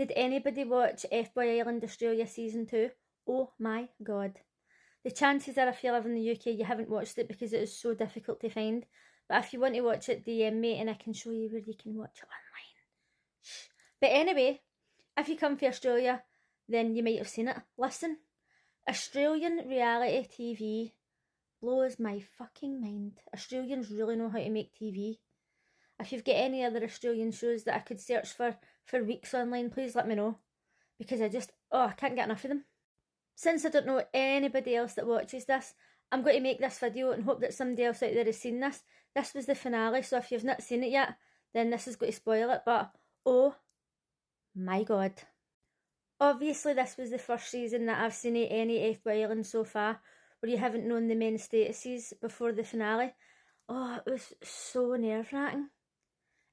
Did anybody watch Fboy Island Australia Season 2? Oh my god. The chances are if you live in the UK you haven't watched it because it is so difficult to find. But if you want to watch it, DM me and I can show you where you can watch it online. Shh. But anyway, if you come for Australia, then you might have seen it. Listen, Australian reality TV blows my fucking mind. Australians really know how to make TV. If you've got any other Australian shows that I could search for weeks online, please let me know. Because I can't get enough of them. Since I don't know anybody else that watches this, I'm going to make this video and hope that somebody else out there has seen this. This was the finale, so if you've not seen it yet, then this is going to spoil it, but oh my god. Obviously this was the first season that I've seen of any Fboy Island so far, where you haven't known the men's statuses before the finale. Oh, it was so nerve-wracking.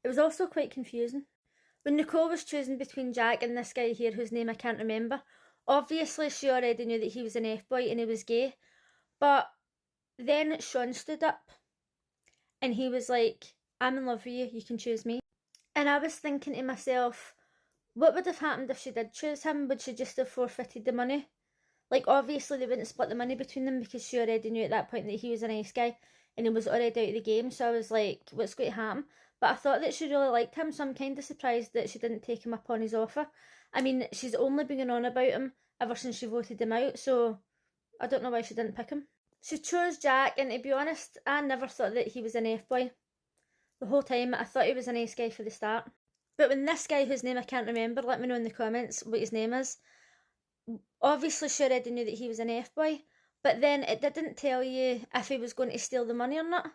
It was also quite confusing. When Nicole was choosing between Jack and this guy here whose name I can't remember, obviously she already knew that he was an F-boy and he was gay, but then Sean stood up and he was like, I'm in love with you, you can choose me. And I was thinking to myself, what would have happened if she did choose him? Would she just have forfeited the money? Like, obviously they wouldn't split the money between them because she already knew at that point that he was a nice guy and he was already out of the game, so I was like, what's going to happen? But I thought that she really liked him, so I'm kind of surprised that she didn't take him up on his offer. I mean, she's only been on about him ever since she voted him out, so I don't know why she didn't pick him. She chose Jack, and to be honest, I never thought that he was an F-boy. The whole time, I thought he was a nice guy for the start. But when this guy, whose name I can't remember, let me know in the comments what his name is. Obviously, she already knew that he was an F-boy, but then it didn't tell you if he was going to steal the money or not.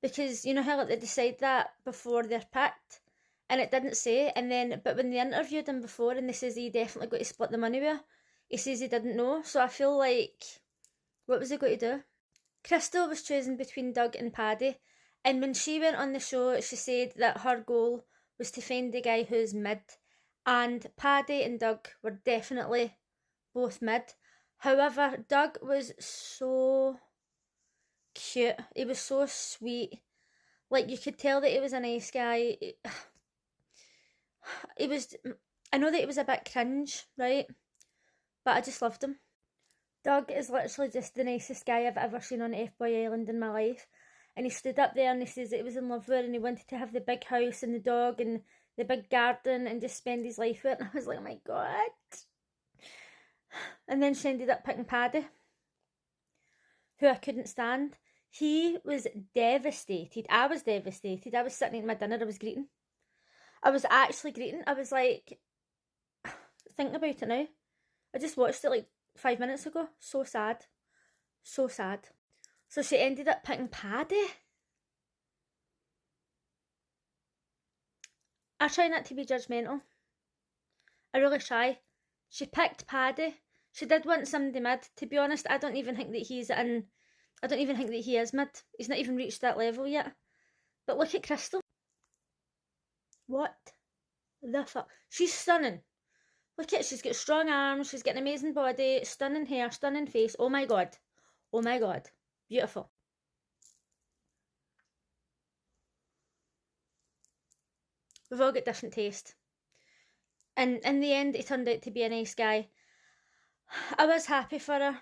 Because, you know how they decide that before they're picked? And it didn't say, but when they interviewed him before and they says he definitely got to split the money with her, he says he didn't know, so I feel like, what was he going to do? Crystal was choosing between Doug and Paddy, and when she went on the show, she said that her goal was to find the guy who's mid, and Paddy and Doug were definitely both mid. However, Doug was so cute, he was so sweet, like you could tell that he was a nice guy. I know that he was a bit cringe, right, but I just loved him. Doug is literally just the nicest guy I've ever seen on Fboy Island in my life, and he stood up there and he says that he was in love with her and he wanted to have the big house and the dog and the big garden and just spend his life with it, and I was like, oh my god. And then she ended up picking Paddy, who I couldn't stand. He was devastated. I was devastated. I was sitting eating my dinner, I was greeting. I was actually greeting. I was like, thinking about it now. I just watched it like 5 minutes ago. So sad. So sad. So she ended up picking Paddy. I try not to be judgmental. I really try. She picked Paddy. She did want somebody mid. To be honest, I don't even think that he is mid. He's not even reached that level yet. But look at Crystal. What the fuck? She's stunning. Look at it, she's got strong arms, she's got an amazing body, stunning hair, stunning face. Oh my god. Oh my god. Beautiful. We've all got different taste. And in the end, he turned out to be a nice guy. I was happy for her.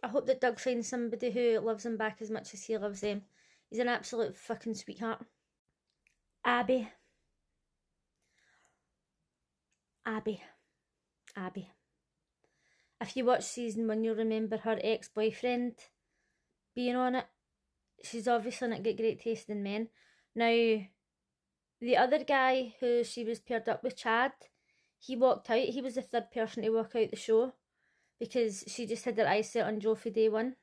I hope that Doug finds somebody who loves him back as much as he loves them. He's an absolute fucking sweetheart. Abby. If you watch season 1, you'll remember her ex-boyfriend being on it. She's obviously not got great taste in men. Now, the other guy who she was paired up with, Chad, he walked out. He was the third person to walk out the show because she just had her eyes set on Joe for day one.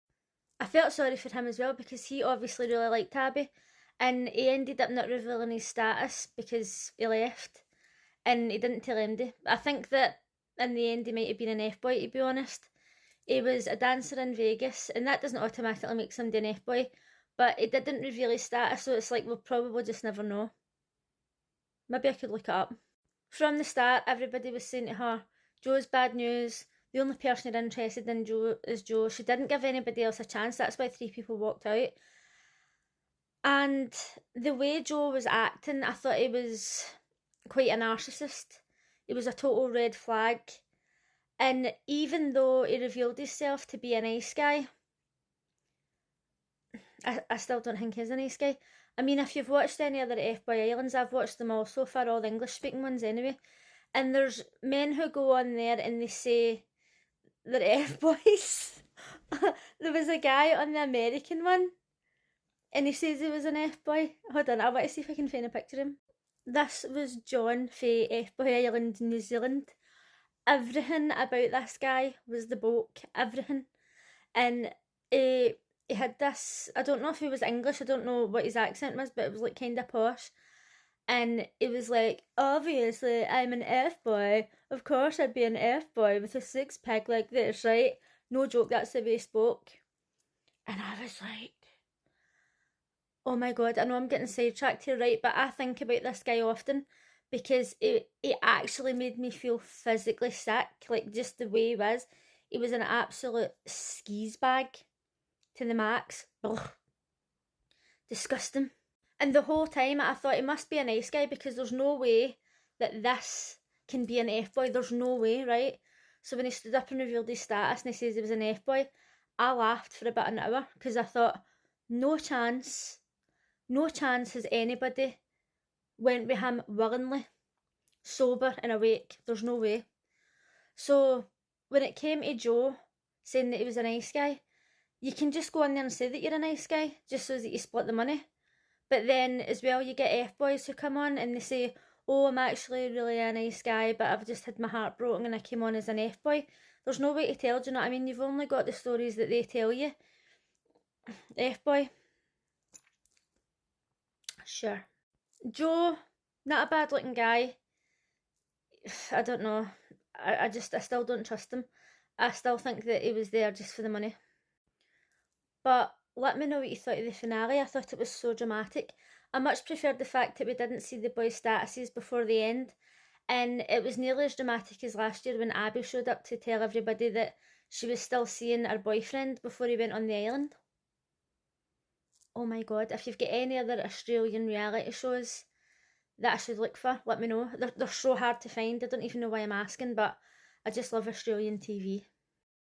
I felt sorry for him as well because he obviously really liked Abby, and he ended up not revealing his status because he left and he didn't tell Andy. I think that in the end he might have been an F-boy, to be honest. He was a dancer in Vegas, and that doesn't automatically make somebody an F-boy, but he didn't reveal his status, so it's like we'll probably just never know. Maybe I could look it up. From the start, everybody was saying to her, Joe's bad news, the only person you're interested in Joe is Joe. She didn't give anybody else a chance, that's why 3 people walked out. And the way Joe was acting, I thought he was quite a narcissist. it was a total red flag. And even though he revealed himself to be a nice guy, I still don't think he's a nice guy. I mean, if you've watched any other Fboy Islands, I've watched them all so far, all the English speaking ones anyway. And there's men who go on there and they say they're Fboys. There was a guy on the American one and he says he was an Fboy. Hold on, I want to see if I can find a picture of him. This was John fae Fboy Island, New Zealand. Everything about this guy was the bloke, everything. And he had this, I don't know if he was English, I don't know what his accent was, but it was like kind of posh. And it was like, obviously, I'm an Fboy. Of course, I'd be an Fboy with a six pack like this, right? No joke, that's the way he spoke. And I was like, oh my god, I know I'm getting sidetracked here, right? But I think about this guy often because it actually made me feel physically sick. Like, just the way he was. He was an absolute skis bag to the max. Ugh. Disgusting. And the whole time I thought he must be a nice guy because there's no way that this can be an Fboy. There's no way, right? So when he stood up and revealed his status and he says he was an Fboy, I laughed for about an hour because I thought, no chance has anybody went with him willingly, sober and awake. There's no way. So when it came to Joe saying that he was a nice guy, you can just go in there and say that you're a nice guy just so that you split the money. But then as well, you get Fboys who come on and they say, oh, I'm actually really a nice guy, but I've just had my heart broken and I came on as an Fboy. There's no way to tell, do you know what I mean? You've only got the stories that they tell you. Fboy. Sure. Joe, not a bad looking guy. I don't know. I still don't trust him. I still think that he was there just for the money. But let me know what you thought of the finale. I thought it was so dramatic. I much preferred the fact that we didn't see the boys' statuses before the end. And it was nearly as dramatic as last year when Abby showed up to tell everybody that she was still seeing her boyfriend before he went on the island. Oh my god, if you've got any other Australian reality shows that I should look for, let me know. They're so hard to find. I don't even know why I'm asking, but I just love Australian TV.